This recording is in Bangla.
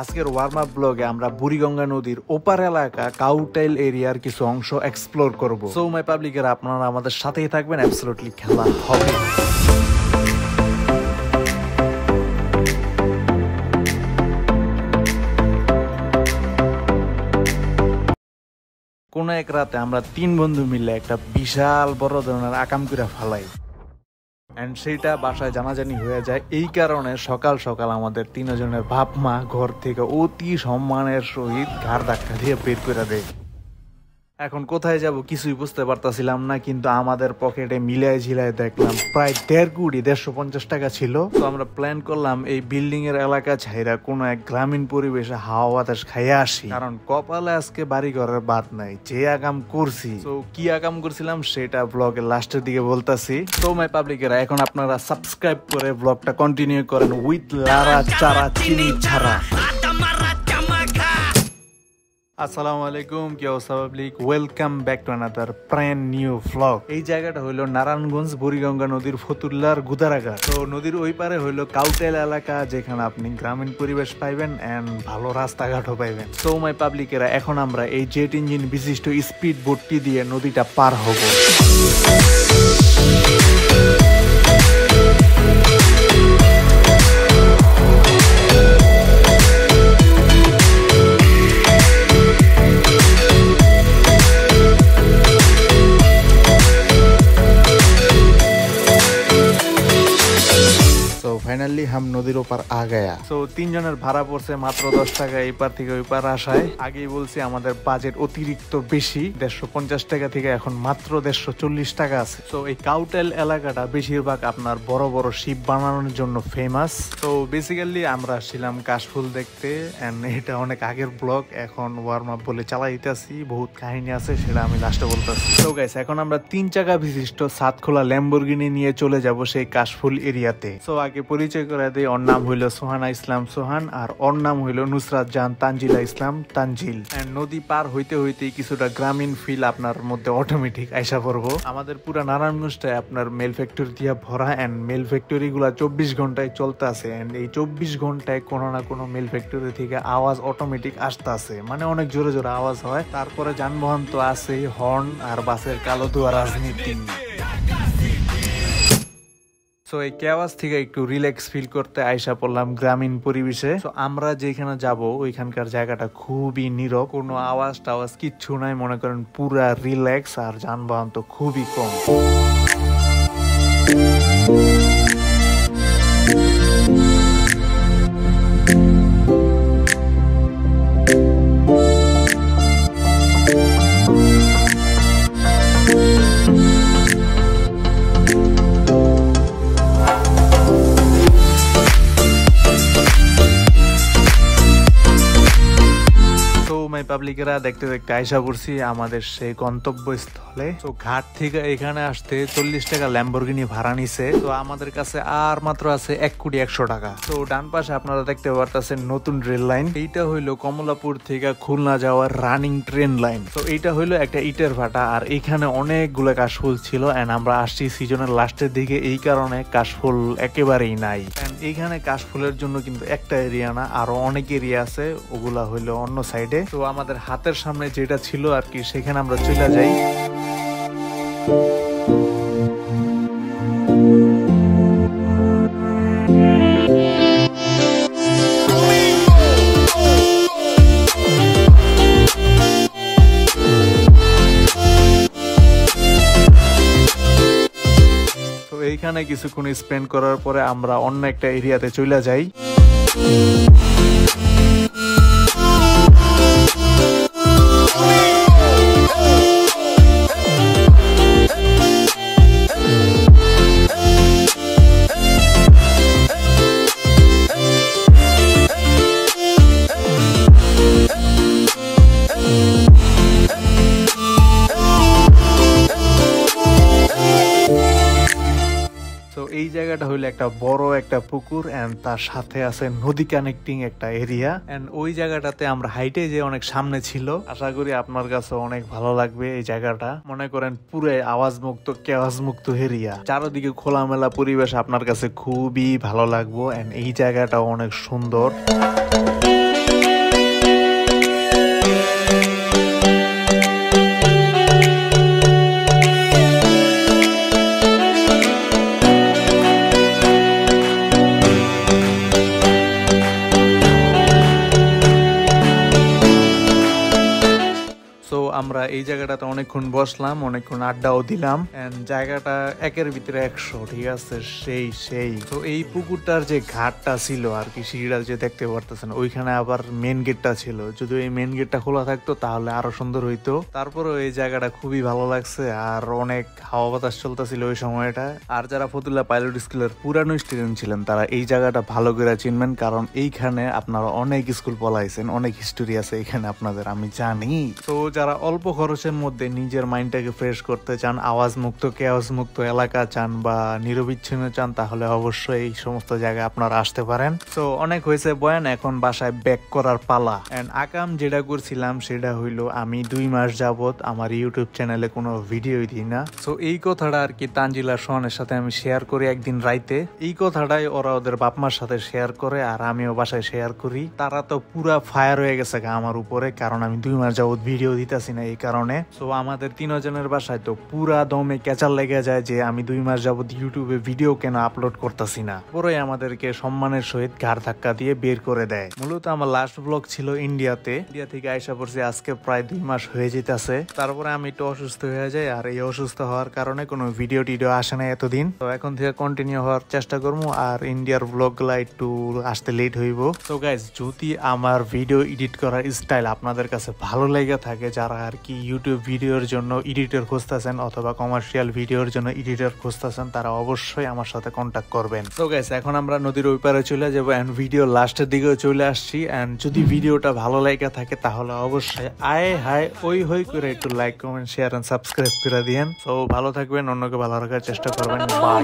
আজকের ওয়ার্ম আপ ব্লগে আমরা বুড়িগঙ্গা নদীর ওপার এলাকা কাউটাইল এরিয়ার কিছু অংশ এক্সপ্লোর করব। সো মাই পাবলিকেরা আপনারা আমাদের সাথেই থাকবেন, অ্যাবসলিউটলি খেলা হবে। কোন এক রাতে আমরা 3 বন্ধু মিলে একটা বিশাল বড় ধরনের আকাম করে ফালাই, এন্ড সেইটা বাসায় জানাজানি হয়ে যায়। এই কারণে সকাল সকাল আমাদের 3 জনের বাপ মা ঘর থেকে অতি সম্মানের সহিত ঘাড় ধাক্কা দিয়ে বের করে দেয়। এখন কোথায় যাব কিছুই বুঝতে পারতাছিলাম না, কিন্তু আমাদের পকেটে মিলাই ঝিলাই দেখলাম প্রায় 1.5 কোটি 150 টাকা ছিল। তো আমরা প্ল্যান করলাম এই বিল্ডিং এর এলাকা ছাইরা কোনো এক গ্রামীণ পরিবেশে হাওয়া বাতাস খাইয়া আসি, কারণ কপালে আজকে বাড়ি ঘরের বাদ নাই। যে আকাম করছি, তো কি আকাম করছিলাম সেটা ব্লগের লাস্টের দিকে বলতাছি। তো মাই পাবলিকেরা এখন আপনারা সাবস্ক্রাইব করে ব্লগটা কন্টিনিউ করেন উইথ লারা চারা চিনি ছাড়া। আসসালামু আলাইকুম, কি অবস্থা public? Welcome back to another brand new vlog. এই জায়গাটা হইলো নারায়ণগঞ্জ বুড়িগঙ্গা নদীর ফতুল্লার গুদারাঘাট। তো নদীর ওই পারে হইলো কাউটাইল এলাকা, যেখানে আপনি গ্রামীণ পরিবেশ পাইবেন এন্ড ভালো রাস্তাঘাটও পাইবেন। তো মাই পাবলিকেরা এখন আমরা এই জেট ইঞ্জিন বিশিষ্ট স্পিড বোটটি দিয়ে নদীটা পার হব। ফাইনালি হাম নদীর ওপার আ গয়া। তো 3 জনের ভাড়া পড়ছে মাত্র 10 টাকা এই পার থেকে ওই পার আসায়। আগেই বলছি আমাদের বাজেট অতিরিক্ত বেশি, 150 টাকা থেকে এখন মাত্র 140 টাকা আছে। তো এই কাউটাইল এলাকাটা বেশিরভাগ আপনার বড় বড় শিপ বানানোর জন্য ফেমাস। তো বেসিক্যালি আমরা ছিলাম কাশফুল দেখতে, এন্ড এটা অনেক আগের ব্লগ, এখন ওয়ার্ম আপ বলে চালাইতেছি। বহুত কাহিনী আছে, সেটা আমি লাস্টে বলতেছি। তো গাইস এখন আমরা 3 চাকা বিশিষ্ট সাতখোলা ল্যাম্বরগিনি নিয়ে চলে যাব সেই কাশফুল এরিয়াতে। তো আগে পরিচয় করে দেই, ওর নাম হইল সোহানা ইসলাম সোহান, আর ওর নাম হইল নুসরাত জান তানজিলা ইসলাম তানজিল। এন্ড নদী পার হইতে হইতে কিছুটা গ্রামীণ ফিল আপনার মধ্যে অটোমেটিক আইসা পড়বো। আমাদের পুরা নারায়ণগঞ্জটায় আপনার মেল ফ্যাক্টরি দিয়া ভরা, এন্ড মেল ফ্যাক্টরি গুলা 24 ঘন্টায় চলতে আছে। এন্ড এই 24 ঘন্টায় কোনো না কোনো মেল ফ্যাক্টরি থেকে আওয়াজ অটোমেটিক আসতে আছে, মানে অনেক জোরে জোরে আওয়াজ হয়। তারপরে যানবাহন তো আছে, হর্ন আর বাসের কালো ধোয়া রাজনীতি। তো এই কেওয়াজ থেকে একটু রিল্যাক্স ফিল করতে আইসা পড়লাম গ্রামীণ পরিবেশে। তো আমরা যেখানে যাব ওইখানকার জায়গাটা খুবই নীরব, কোনো আওয়াজ টাওয়াজ কিচ্ছু নাই, মনে করেন পুরা রিল্যাক্স, আর যানবাহন তো খুবই কম। পাবলিকেরা দেখতে দেখতে আইসা পড়ছি আমাদের সেই গন্তব্যস্থলে। তো ঘাট থেকে এখানে আসতে 40 টাকা ল্যাম্বরগিনি ভাড়া নিছে। তো আমাদের কাছে আর মাত্র আছে 1 কোটি 100 টাকা। তো ডান পাশে আপনারা দেখতে পারতেছেন নতুন রেল লাইন। এইটা হইলো কমলাপুর থেকে খুলনা যাওয়ার রানিং ট্রেন লাইন। তো এইটা হইলো একটা ইটের ভাটা, আর এখানে অনেকগুলো কাশফুল ছিল। এন্ড আমরা আসছি সিজনের লাস্টের দিকে, এই কারণে কাশফুল একেবারেই নাই। এন্ড এইখানে কাশফুলের জন্য কিন্তু একটা এরিয়া না, আরো অনেক এরিয়া আছে, ওগুলা হইলো অন্য সাইডে। তো আমাদের হাতের সামনে যেটা ছিল আর কি, সেখানে আমরা চলে যাই। তো এইখানে কিছুক্ষণ স্পেন্ড করার পরে আমরা অন্য একটা এরিয়াতে চলে যাই। এই জায়গাটা হইলো একটা বড় একটা পুকুর, এন্ড তার সাথে আছে নদী কানেক্টিং একটা এরিয়া। এন্ড ওই জায়গাটাতে আমরা হাইটে যে অনেক সামনে ছিল। আশা করি আপনার কাছে অনেক ভালো লাগবে এই জায়গাটা। মনে করেন পুরো আওয়াজ মুক্ত কেওয়াজ মুক্ত এরিয়া, চারদিকে খোলামেলা পরিবেশ, আপনার কাছে খুবই ভালো লাগবে। এন্ড এই জায়গাটা অনেক সুন্দর। আমরা এই জায়গাটাতে অনেকক্ষণ বসলাম, অনেকক্ষণ আড্ডাও দিলাম। জায়গাটা একের ভিতরে 100, ঠিক আছে, সেই তো এই পুকুরটার যে ঘাটটা ছিল আর কি, সিঁড়িটা যে দেখতে পারতেছেন, ওইখানে আবার মেন গেটটা ছিল। যদি এই মেন গেটটা খোলা থাকতো তাহলে আরো সুন্দর হইতো। তারপরে এই জায়গাটা খুবই ভালো লাগছে, আর অনেক হাওয়া বাতাস চলতেছিল ওই সময়টা। আর যারা ফতুল্লা পাইলট স্কুলের পুরানো স্টুডেন্ট ছিলেন তারা এই জায়গাটা ভালো করে চিনবেন, কারণ এইখানে আপনারা অনেক স্কুল পলাইছেন, অনেক হিস্টোরি আছে এখানে আপনাদের, আমি জানি। তো যারা অল্প খরচের মধ্যে নিজের মাইন্ডটাকে ফ্রেশ করতে চান, আওয়াজ মুক্ত কেওয়াজ মুক্ত এলাকা চান বা নিরবিচ্ছিন্ন চান, তাহলে অবশ্যই এই সমস্ত জায়গায় আপনারা আসতে পারেন। তো অনেক হয়েছে বয়ান, এখন বাসায় ব্যাক করার পালা। এন্ড আকাম যেটা করছিলাম সেটা হইলো, আমি 2 মাস যাবত আমার ইউটিউব চ্যানেলে কোনো ভিডিওই দিই না। তো এই কথাটা আর কি তানজিলা সোহানের সাথে আমি শেয়ার করি একদিন রাইতে। এই কথাটাই ওরা ওদের বাপ মার সাথে শেয়ার করে, আর আমিও বাসায় শেয়ার করি। তারা তো পুরা ফায়ার হয়ে গেছে আমার উপরে, কারণ আমি 2 মাস যাবত ভিডিও দিতেছি না এই কারণে। তো আমাদের 3 জনের বাসায় তো পুরা দমে কেচাল লেগে যায় যে আমি 2 মাস যাবত ইউটিউবে ভিডিও কেন আপলোড করতেছি না। পরে আমাদেরকে সম্মানের সহিত ঘাড় ধাক্কা দিয়ে বের করে দেয়। মূলত আমার লাস্ট ব্লগ ছিল ইন্ডিয়া থেকে আইসা পড়ছি আজকে প্রায় 2 মাস হয়ে যেতেছে। তারপরে আমি একটু অসুস্থ হয়ে যাই, আর এই অসুস্থ হওয়ার কারণে কোনো ভিডিও টিডিও আসে না এতদিন। তো এখন থেকে কন্টিনিউ হওয়ার চেষ্টা করবো, আর ইন্ডিয়ার ব্লগ গুলা একটু আসতে লেট হইব। তো গাইজ, যদি আমার ভিডিও এডিট করার স্টাইল আপনাদের কাছে ভালো লেগে থাকে, যারা আর কি ইউটিউব ভিডিওর জন্য এডিটর খুঁজতেছেন অথবা কমার্শিয়াল ভিডিওর জন্য এডিটর খুঁজতেছেন, তারা অবশ্যই আমার সাথে কন্ট্যাক্ট করবেন। তো গাইজ, এখন আমরা নদীর ওই পারে চলে যাবো, এন্ড ভিডিও লাস্টের দিকেও চলে আসছি। এন্ড যদি ভিডিওটা ভালো লেগে থাকে তাহলে অবশ্যই হাই ওই হই করে একটু like comment share and subscribe করে দিয়েন। তো ভালো থাকবেন, অন্যকে ভালো রাখার চেষ্টা করবেন। বাই।